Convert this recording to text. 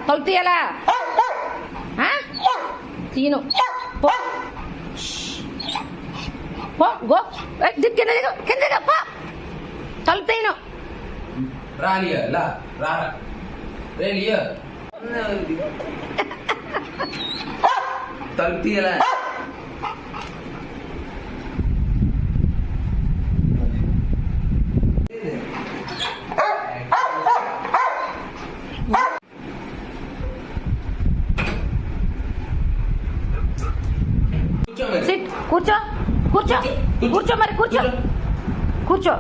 తలుపు తీయాలా? తీను పో గో కింద కింద పో తలుపు తీయను. తలుపు తీయలా? కూర్చో కూర్చో కూర్చో మరి కూర్చో కూర్చో